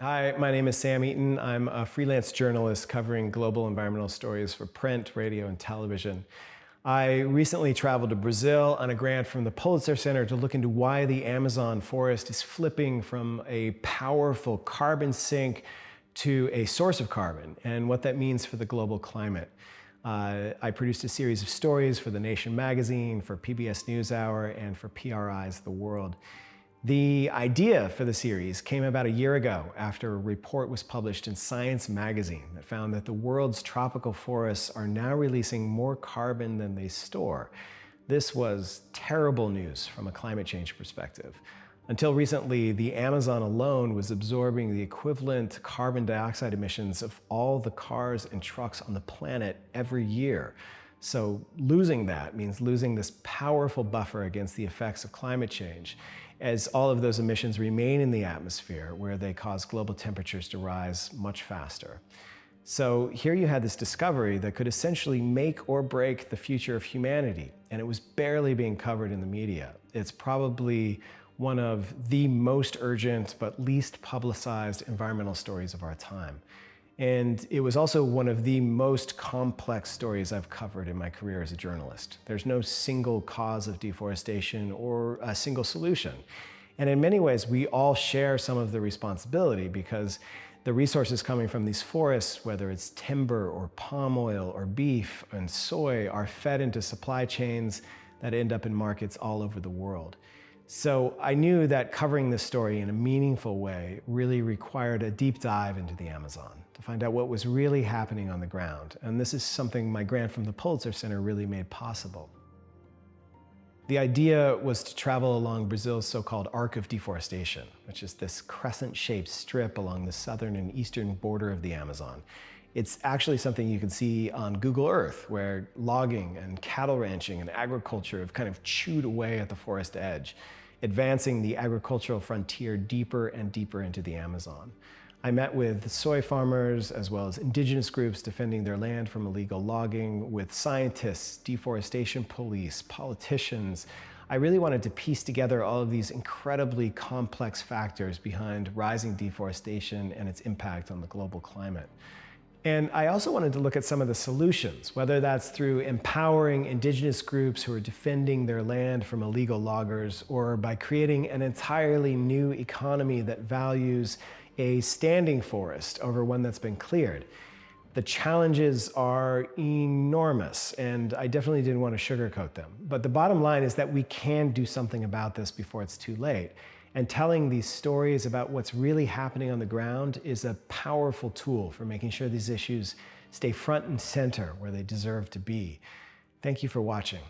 Hi, my name is Sam Eaton. I'm a freelance journalist covering global environmental stories for print, radio, and television. I recently traveled to Brazil on a grant from the Pulitzer Center to look into why the Amazon forest is flipping from a powerful carbon sink to a source of carbon and what that means for the global climate. I produced a series of stories for The Nation magazine, for PBS NewsHour, and for PRI's The World. The idea for the series came about a year ago after a report was published in Science magazine that found that the world's tropical forests are now releasing more carbon than they store. This was terrible news from a climate change perspective. Until recently, the Amazon alone was absorbing the equivalent carbon dioxide emissions of all the cars and trucks on the planet every year. So losing that means losing this powerful buffer against the effects of climate change, as all of those emissions remain in the atmosphere where they cause global temperatures to rise much faster. So here you had this discovery that could essentially make or break the future of humanity, and it was barely being covered in the media. It's probably one of the most urgent but least publicized environmental stories of our time. And it was also one of the most complex stories I've covered in my career as a journalist. There's no single cause of deforestation or a single solution. And in many ways, we all share some of the responsibility because the resources coming from these forests, whether it's timber or palm oil or beef and soy, are fed into supply chains that end up in markets all over the world. So I knew that covering this story in a meaningful way really required a deep dive into the Amazon to find out what was really happening on the ground. And this is something my grant from the Pulitzer Center really made possible. The idea was to travel along Brazil's so-called arc of deforestation, which is this crescent-shaped strip along the southern and eastern border of the Amazon. It's actually something you can see on Google Earth, where logging and cattle ranching and agriculture have kind of chewed away at the forest edge, advancing the agricultural frontier deeper and deeper into the Amazon. I met with soy farmers as well as indigenous groups defending their land from illegal logging, with scientists, deforestation police, politicians. I really wanted to piece together all of these incredibly complex factors behind rising deforestation and its impact on the global climate. And I also wanted to look at some of the solutions, whether that's through empowering indigenous groups who are defending their land from illegal loggers, or by creating an entirely new economy that values a standing forest over one that's been cleared. The challenges are enormous, and I definitely didn't want to sugarcoat them. But the bottom line is that we can do something about this before it's too late. And telling these stories about what's really happening on the ground is a powerful tool for making sure these issues stay front and center where they deserve to be. Thank you for watching.